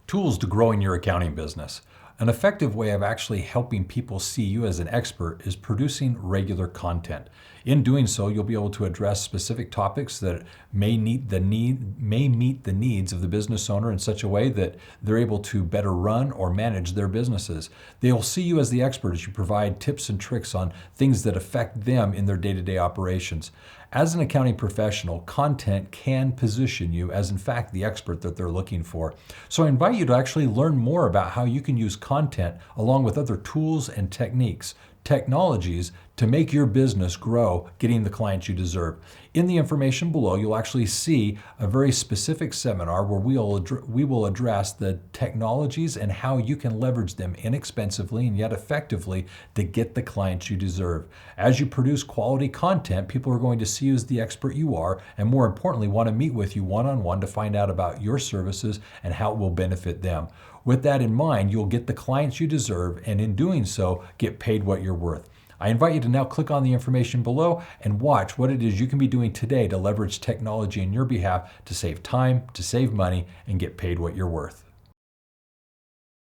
Tools to growing your accounting business. An effective way of actually helping people see you as an expert is producing regular content. In doing so, you'll be able to address specific topics that may meet the needs of the business owner in such a way that they're able to better run or manage their businesses. They'll see you as the expert as you provide tips and tricks on things that affect them in their day-to-day operations. As an accounting professional, content can position you as, in fact, the expert that they're looking for. So I invite you to actually learn more about how you can use content along with other tools and technologies to make your business grow, getting the clients you deserve. In the information below, you'll actually see a very specific seminar where we will address the technologies and how you can leverage them inexpensively and yet effectively to get the clients you deserve. As you produce quality content, people are going to see you as the expert you are, and more importantly, want to meet with you one-on-one to find out about your services and how it will benefit them. With that in mind, you'll get the clients you deserve, and in doing so, get paid what you're worth. I invite you to now click on the information below and watch what it is you can be doing today to leverage technology in your behalf to save time, to save money, and get paid what you're worth.